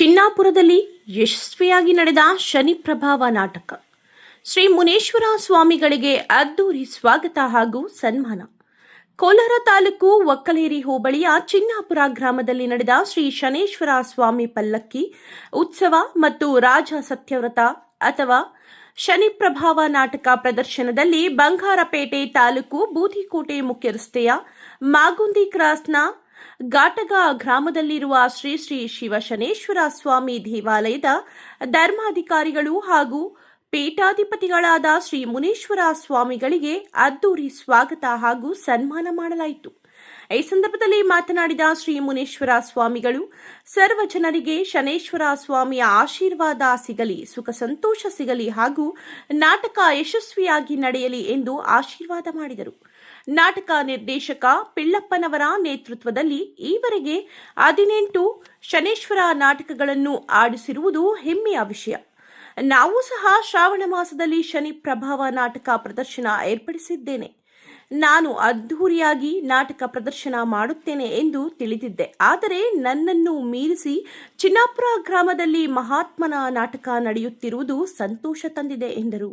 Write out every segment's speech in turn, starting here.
ಚಿನ್ನಾಪುರದಲ್ಲಿ ಯಶಸ್ವಿಯಾಗಿ ನಡೆದ ಶನಿ ಪ್ರಭಾವ ನಾಟಕ. ಶ್ರೀ ಮುನೇಶ್ವರ ಸ್ವಾಮಿಗಳಿಗೆ ಅದ್ದೂರಿ ಸ್ವಾಗತ ಹಾಗೂ ಸನ್ಮಾನ. ಕೋಲಾರ ತಾಲೂಕು ಒಕ್ಕಲೇರಿ ಹೋಬಳಿಯ ಚಿನ್ನಾಪುರ ಗ್ರಾಮದಲ್ಲಿ ನಡೆದ ಶ್ರೀ ಶನೇಶ್ವರ ಸ್ವಾಮಿ ಪಲ್ಲಕ್ಕಿ ಉತ್ಸವ ಮತ್ತು ರಾಜ ಸತ್ಯವ್ರತ ಅಥವಾ ಶನಿ ಪ್ರಭಾವ ನಾಟಕ ಪ್ರದರ್ಶನದಲ್ಲಿ ಬಂಗಾರಪೇಟೆ ತಾಲೂಕು ಬೂದಿಕೋಟೆ ಮುಖ್ಯ ರಸ್ತೆಯ ಮಾಗುಂದಿ ಕ್ರಾಸ್ನ ಘಾಟಗ ಗ್ರಾಮದಲ್ಲಿರುವ ಶ್ರೀ ಶ್ರೀ ಶಿವಶನೇಶ್ವರ ಸ್ವಾಮಿ ದೇವಾಲಯದ ಧರ್ಮಾಧಿಕಾರಿಗಳು ಹಾಗೂ ಪೀಠಾಧಿಪತಿಗಳಾದ ಶ್ರೀ ಮುನೇಶ್ವರ ಸ್ವಾಮಿಗಳಿಗೆ ಅದ್ದೂರಿ ಸ್ವಾಗತ ಹಾಗೂ ಸನ್ಮಾನ ಮಾಡಲಾಯಿತು. ಈ ಸಂದರ್ಭದಲ್ಲಿ ಮಾತನಾಡಿದ ಶ್ರೀ ಮುನೇಶ್ವರ ಸ್ವಾಮಿಗಳು, ಸರ್ವ ಜನರಿಗೆ ಶನೇಶ್ವರ ಸ್ವಾಮಿಯ ಆಶೀರ್ವಾದ ಸಿಗಲಿ, ಸುಖ ಸಂತೋಷ ಸಿಗಲಿ ಹಾಗೂ ನಾಟಕ ಯಶಸ್ವಿಯಾಗಿ ನಡೆಯಲಿ ಎಂದು ಆಶೀರ್ವಾದ ಮಾಡಿದರು. ನಾಟಕ ನಿರ್ದೇಶಕ ಪಿಳ್ಳಪ್ಪನವರ ನೇತೃತ್ವದಲ್ಲಿ ಈವರೆಗೆ 18 ಶನೇಶ್ವರ ನಾಟಕಗಳನ್ನು ಆಡಿಸಿರುವುದು ಹೆಮ್ಮೆಯ ವಿಷಯ. ನಾವು ಸಹ ಶ್ರಾವಣ ಮಾಸದಲ್ಲಿ ಶನಿ ಪ್ರಭಾವ ನಾಟಕ ಪ್ರದರ್ಶನ ಏರ್ಪಡಿಸಿದ್ದೇನೆ. ನಾನು ಅದ್ಧೂರಿಯಾಗಿ ನಾಟಕ ಪ್ರದರ್ಶನ ಮಾಡುತ್ತೇನೆ ಎಂದು ತಿಳಿದಿದ್ದೆ. ಆದರೆ ನನ್ನನ್ನು ಮೀರಿಸಿ ಚಿನ್ನಾಪುರ ಗ್ರಾಮದಲ್ಲಿ ಮಹಾತ್ಮನ ನಾಟಕ ನಡೆಯುತ್ತಿರುವುದು ಸಂತೋಷ ತಂದಿದೆ ಎಂದರು.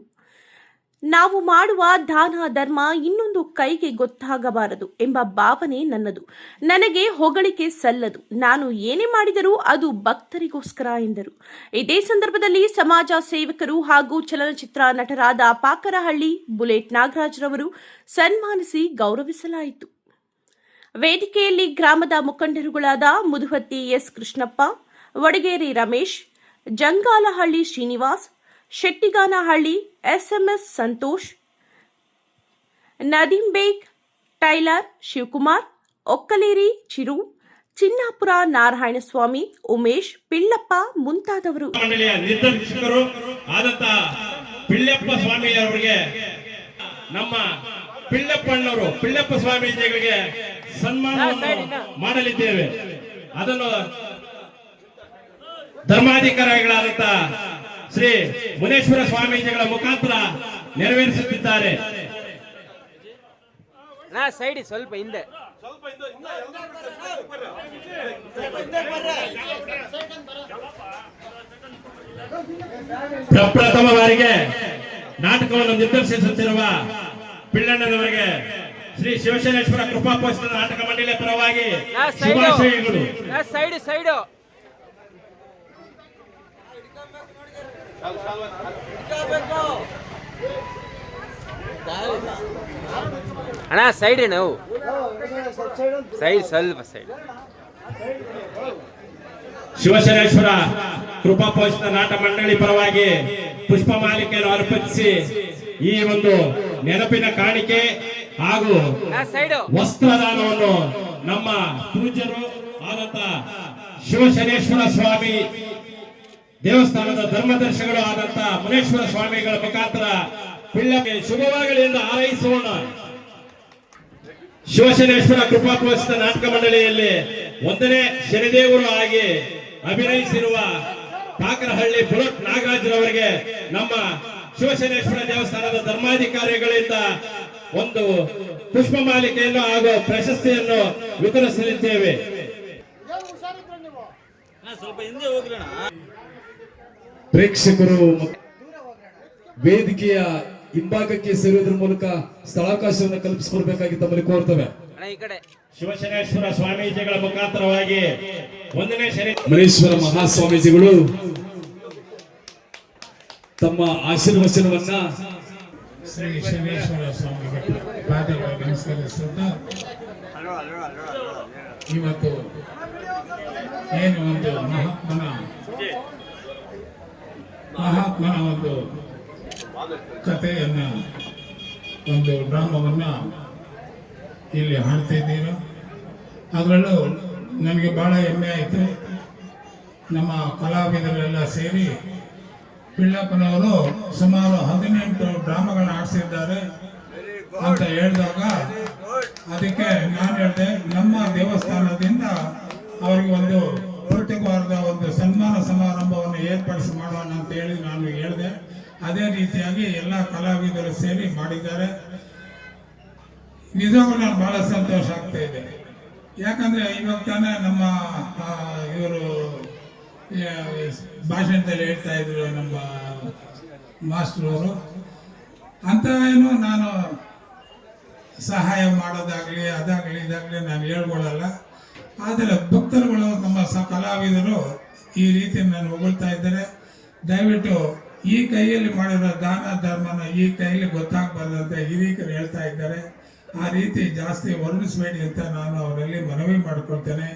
ನಾವು ಮಾಡುವ ದಾನ ಧರ್ಮ ಇನ್ನೊಂದು ಕೈಗೆ ಗೊತ್ತಾಗಬಾರದು ಎಂಬ ಭಾವನೆ ನನ್ನದು. ನನಗೆ ಹೊಗಳಿಕೆ ಸಲ್ಲದು. ನಾನು ಏನೇ ಮಾಡಿದರೂ ಅದು ಭಕ್ತರಿಗೋಸ್ಕರ ಎಂದರು. ಇದೇ ಸಂದರ್ಭದಲ್ಲಿ ಸಮಾಜ ಸೇವಕರು ಹಾಗೂ ಚಲನಚಿತ್ರ ನಟರಾದ ಪಾಕರಹಳ್ಳಿ ಬುಲೆಟ್ ನಾಗರಾಜ್ರವರು ಸನ್ಮಾನಿಸಿ ಗೌರವಿಸಲಾಯಿತು. ವೇದಿಕೆಯಲ್ಲಿ ಗ್ರಾಮದ ಮುಖಂಡರುಗಳಾದ ಮುದುಹತ್ತಿ ಎಸ್ ಕೃಷ್ಣಪ್ಪ, ವಡಗೇರಿ ರಮೇಶ್, ಜಂಗಾಲಹಳ್ಳಿ ಶ್ರೀನಿವಾಸ್, ಶೆಟ್ಟಿಗಾನಹಳ್ಳಿ ಎಸ್ಎಂಎಸ್ ಸಂತೋಷ್, ನದೀಂ ಬೇಗ್, ಟೈಲರ್ ಶಿವಕುಮಾರ್, ಒಕ್ಕಲೇರಿ ಚಿರು, ಚಿನ್ನಾಪುರ ನಾರಾಯಣಸ್ವಾಮಿ, ಉಮೇಶ್, ಪಿಳ್ಳಪ್ಪ ಮುಂತಾದವರು ಮಂಡಳಿಯ ನಿರ್ದೇಶಕರು ಆದಂತ ಪಿಳ್ಳಪ್ಪ ಸ್ವಾಮಿಯವರಿಗೆ ನಮ್ಮ ಪಿಳ್ಳಪ್ಪ ಸ್ವಾಮೀಜಿಗಳಿಗೆ ಸನ್ಮಾನ ಮಾಡಲಿದ್ದೇವೆ. ಅದನ್ನು ಧರ್ಮಾಧಿಕಾರಿಗಳಾದಂತ ಶ್ರೀ ಮುನೇಶ್ವರ ಸ್ವಾಮೀಜಿಗಳ ಮುಖಾಂತರ ನೆರವೇರಿಸುತ್ತಿದ್ದಾರೆ. ಸೈಡ್ ಸ್ವಲ್ಪ ಹಿಂದೆ ಪ್ರಪ್ರಥಮ ಬಾರಿಗೆ ನಾಟಕವನ್ನು ನಿರ್ದೇಶಿಸುತ್ತಿರುವ ಪಿಳ್ಳಣ್ಣನವರಿಗೆ ಶ್ರೀ ಶಿವಶನೇಶ್ವರ ಕೃಪಾಪೋಷಿತ ನಾಟಕ ಮಂಡಳಿಯ ಪರವಾಗಿ ಶುಭಾಶಯಗಳು. ಸೈಡ್ ಅಣ್ಣ ಸೈಡ್ ನಾವು ಸೈಡ್ ಸ್ವಲ್ಪ ಸೈಡ್. ಶಿವಶನೇಶ್ವರ ಕೃಪಾಪೋಷಿತ ನಾಟಕ ಮಂಡಳಿ ಪರವಾಗಿ ಪುಷ್ಪ ಮಾಲಿಕೆಯನ್ನು ಅರ್ಪಿಸಿ ಈ ಒಂದು ನೆನಪಿನ ಕಾಣಿಕೆ ಹಾಗೂ ವಸ್ತ್ರದಾನವನ್ನು ನಮ್ಮ ಪೂಜ್ಯರು ಆದಂತ ಶಿವಶನೇಶ್ವರ ಸ್ವಾಮಿ ದೇವಸ್ಥಾನದ ಧರ್ಮದರ್ಶಿಗಳು ಆದಂತ ಮುನೇಶ್ವರ ಸ್ವಾಮಿಗಳ ಮುಖಾಂತರ ಪಿಳ್ಳಕ್ಕೆ ಶುಭವಾಗಲಿ ಎಂದು ಹಾರೈಸೋಣ. ಶಿವಶನೇಶ್ವರ ಕೃಪಾಪೋಷಿತ ನಾಟಕ ಮಂಡಳಿಯಲ್ಲಿ 1ನೇ ಶನಿದೇವರು ಆಗಿ ಅಭಿನಯಿಸಿರುವ ಪಾಕರಹಳ್ಳಿ ಬುಲೆಟ್ ನಾಗರಾಜ್ರವರಿಗೆ ನಮ್ಮ ಶಿವಶನೇಶ್ವರ ದೇವಸ್ಥಾನದ ಧರ್ಮಾಧಿಕಾರಿಗಳಿಂದ ಒಂದು ಪುಷ್ಪ ಮಾಲಿಕೆಯನ್ನು ಹಾಗೂ ಪ್ರಶಸ್ತಿಯನ್ನು ವಿತರಿಸಲಿದ್ದೇವೆ. ಪ್ರೇಕ್ಷಕರು ವೇದಿಕೆಯ ಹಿಂಭಾಗಕ್ಕೆ ಸೇರುವುದರ ಮೂಲಕ ಸ್ಥಳಾವಕಾಶವನ್ನು ಕಲ್ಪಿಸಿಕೊಡ್ಬೇಕಾಗಿ ತಮ್ಮಲ್ಲಿ ಕೋರ್ತವೆ. ಶಿವಶನೇಶ್ವರ ಸ್ವಾಮೀಜಿಗಳ ಮುಖಾಂತರವಾಗಿ 1ನೇ ಶನಿ ಮುನೇಶ್ವರ ಮಹಾಸ್ವಾಮೀಜಿಗಳು ತಮ್ಮ ಆಶೀರ್ವಚನವನ್ನ ಶ್ರೀ ಶನೇಶ್ವರ ಸ್ವಾಮಿಗೆ ಪಾದಗಳಿಗೆ ನಮಸ್ಕರಿಸುತ್ತಾ ಇವತ್ತು ಏನು ಒಂದು ಮಹಾತ್ಮನ ಒಂದು ಕಥೆಯನ್ನ ಒಂದು ಡ್ರಾಮವನ್ನ ಇಲ್ಲಿ ಹಾಡ್ತಿದ್ದೀರ. ಅದರಲ್ಲೂ ನನಗೆ ಬಹಳ ಹೆಮ್ಮೆ ಆಯಿತು. ನಮ್ಮ ಕಲಾವಿದರೆಲ್ಲ ಸೇರಿ ಪಿಳ್ಳಪ್ಪನವರು ಸುಮಾರು 18 ಡ್ರಾಮಗಳನ್ನ ಆಡಿಸಿದ್ದಾರೆ ಅಂತ ಹೇಳಿದಾಗ ಅದಕ್ಕೆ ನಾನು ಹೇಳಿದೆ, ನಮ್ಮ ದೇವಸ್ಥಾನದಿಂದ ಅವರಿಗೆ ಒಂದು ಪ್ರತ್ಯೇಕವಾದ ಒಂದು ಸನ್ಮಾನ ಸಮಾರಂಭವನ್ನು ಏರ್ಪಡಿಸಿ ಮಾಡೋಣ ಅಂತ ಹೇಳಿ ನಾನು ಹೇಳಿದೆ. ಅದೇ ರೀತಿಯಾಗಿ ಎಲ್ಲ ಕಲಾವಿದರು ಸೇರಿ ಮಾಡಿದ್ದಾರೆ. ನಿಜವಾಗ್ಲೂ ನಾನು ಬಹಳ ಸಂತೋಷ ಆಗ್ತಾ ಇದೆ. ಯಾಕಂದ್ರೆ ಇವಾಗ ತಾನೇ ನಮ್ಮ ಇವರು ಭಾಷಣದಲ್ಲಿ ಹೇಳ್ತಾ ಇದ್ರು ನಮ್ಮ ಮಾಸ್ಟರ್ ಅವರು. ಅಂಥವೇನು ನಾನು ಸಹಾಯ ಮಾಡೋದಾಗಲಿ ಅದಾಗಲಿ ಇದಾಗಲಿ ನಾನು ಹೇಳ್ಕೊಳ್ಳಲ್ಲ. ಆದರೆ ಭಕ್ತರುಗಳು ನಮ್ಮ ಕಲಾವಿದರು ಈ ರೀತಿ ನಾನು ಹೊಗಳ್ತಾ ಇದ್ದಾರೆ. ದಯವಿಟ್ಟು ಈ ಕೈಯಲ್ಲಿ ಮಾಡಿರೋ ದಾನ ಧರ್ಮನ ಈ ಕೈಯಲ್ಲಿ ಗೊತ್ತಾಗಬಾರ್ದು ಅಂತ ಹಿರಿಯರು ಹೇಳ್ತಾ ಇದ್ದಾರೆ. ಆ ರೀತಿ ಜಾಸ್ತಿ ವರ್ಣಿಸಬೇಡಿ ಅಂತ ನಾನು ಅವರಲ್ಲಿ ಮನವಿ ಮಾಡಿಕೊಳ್ತೇನೆ.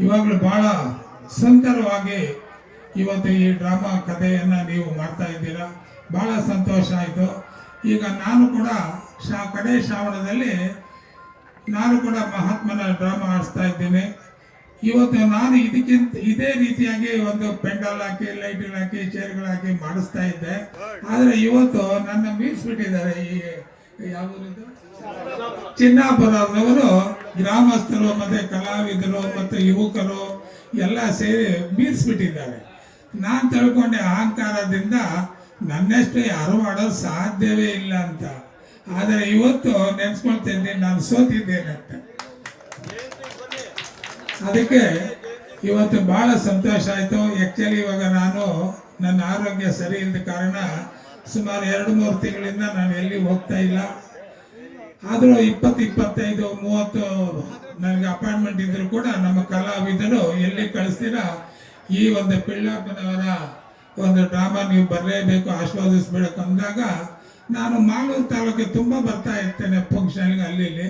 ಇವಾಗಲೂ ಭಾಳ ಸುಂದರವಾಗಿ ಇವತ್ತು ಈ ಡ್ರಾಮಾ ಕಥೆಯನ್ನು ನೀವು ಮಾಡ್ತಾ ಇದ್ದೀರಾ, ಭಾಳ ಸಂತೋಷ ಆಯಿತು. ಈಗ ನಾನು ಕೂಡ ಕಡೆ ಶ್ರಾವಣದಲ್ಲಿ ನಾನು ಕೂಡ ಮಹಾತ್ಮನ ಡ್ರಾಮಾ ಆಡಿಸ್ತಾ ಇದ್ದೀನಿ. ಇವತ್ತು ನಾನು ಇದೇ ರೀತಿಯಾಗಿ ಒಂದು ಪೆಂಡಲ್ ಹಾಕಿ ಲೈಟ್ಗಳು ಹಾಕಿ ಚೇರ್ಗಳು ಹಾಕಿ ಮಾಡಿಸ್ತಾ ಇದ್ದೆ. ಆದರೆ ಇವತ್ತು ನನ್ನ ಮೀರಿಸ್ಬಿಟ್ಟಿದ್ದಾರೆ. ಈ ಯಾವುದರಿಂದ ಚಿನ್ನಾಪುರದವರು ಗ್ರಾಮಸ್ಥರು ಮತ್ತೆ ಕಲಾವಿದರು ಮತ್ತು ಯುವಕರು ಎಲ್ಲ ಸೇರಿ ಮೀರಿಸ್ಬಿಟ್ಟಿದ್ದಾರೆ. ನಾನು ತಿಳ್ಕೊಂಡೆ ಅಹಂಕಾರದಿಂದ ನನ್ನಷ್ಟು ಯಾರು ಮಾಡೋದು ಸಾಧ್ಯವೇ ಇಲ್ಲ ಅಂತ. ಆದರೆ ಇವತ್ತು ನೆನೆಸ್ಕೊಳ್ತಾ ಇದ್ದೀನಿ ನಾನು ಸೋತಿದ್ದೇನೆ ಅಂತ. ಅದಕ್ಕೆ ಇವತ್ತು ಬಹಳ ಸಂತೋಷ ಆಯಿತು. ಆ್ಯಕ್ಚುಲಿ ಇವಾಗ ನಾನು ನನ್ನ ಆರೋಗ್ಯ ಸರಿ ಇಲ್ಲದ ಕಾರಣ ಸುಮಾರು 2-3 ತಿಂಗಳಿಂದ ನಾನು ಎಲ್ಲಿ ಹೋಗ್ತಾ ಇಲ್ಲ. ಆದರೂ 20, 25, 30 ನನಗೆ ಅಪಾಯಿಂಟ್ಮೆಂಟ್ ಇದ್ರು ಕೂಡ ನಮ್ಮ ಕಲಾವಿದರು ಎಲ್ಲಿ ಕಳಿಸ್ತೀರ ಈ ಒಂದು ಪಿಳ್ಳಪ್ಪನವರ ಒಂದು ಡ್ರಾಮಾ ನೀವು ಬರಲೇಬೇಕು, ಆಸ್ವಾದಿಸ್ಬೇಕು ಅಂದಾಗ ನಾನು ಮಾಲೂರು ತಾಲೂಕಿಗೆ ತುಂಬ ಬರ್ತಾ ಇರ್ತೇನೆ ಫಂಕ್ಷನ್ಗೆ ಅಲ್ಲಿ ಇಲ್ಲಿ.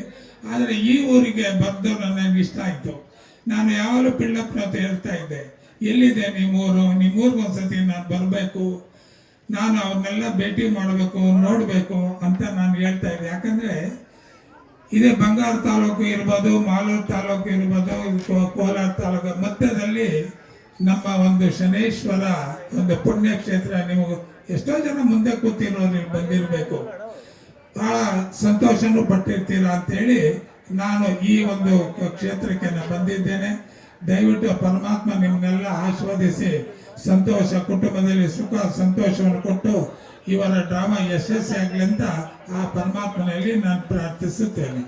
ಆದರೆ ಈ ಊರಿಗೆ ಬಂದು ನನಗೆ ಇಷ್ಟ ಆಯಿತು. ನಾನು ಯಾವಾಗಲೂ ಪಿಳ್ಳಪ್ಪನ ಅಂತ ಹೇಳ್ತಾ ಇದ್ದೆ, ಎಲ್ಲಿದೆ ನಿಮ್ಮೂರಿಗೆ ಒಂದ್ಸತಿ ನಾನು ಬರಬೇಕು, ನಾನು ಅವ್ರನ್ನೆಲ್ಲ ಭೇಟಿ ಮಾಡಬೇಕು, ನೋಡಬೇಕು ಅಂತ ನಾನು ಹೇಳ್ತಾ ಇದ್ದೆ. ಯಾಕಂದರೆ ಇದೇ ಬಂಗಾರ ತಾಲೂಕು ಇರ್ಬೋದು, ಮಾಲೂರು ತಾಲೂಕು ಇರ್ಬೋದು, ಕೋಲಾರ ತಾಲೂಕು ಮಧ್ಯದಲ್ಲಿ ನಮ್ಮ ಒಂದು ಶನೇಶ್ವರ ಒಂದು ಪುಣ್ಯಕ್ಷೇತ್ರ. ನೀವು ಎಷ್ಟೋ ಜನ ಮುಂದೆ ಕೂತಿರೋರು ಬಂದಿರಬೇಕು, ಬಹಳ ಸಂತೋಷನೂ ಪಟ್ಟಿರ್ತೀರ ಅಂತೇಳಿ ನಾನು ಈ ಒಂದು ಕ್ಷೇತ್ರಕ್ಕೆ ನಾನು ಬಂದಿದ್ದೇನೆ. ದಯವಿಟ್ಟು ಪರಮಾತ್ಮ ನಿಮ್ಮನ್ನೆಲ್ಲ ಆಶೀರ್ವದಿಸಿ ಸಂತೋಷ, ಕುಟುಂಬದಲ್ಲಿ ಸುಖ ಸಂತೋಷವನ್ನು ಕೊಟ್ಟು ಇವರ ಡ್ರಾಮಾ ಯಶಸ್ವಿಯಾಗಲಿ ಅಂತ ಆ ಪರಮಾತ್ಮನಲ್ಲಿ ನಾನು ಪ್ರಾರ್ಥಿಸುತ್ತೇನೆ.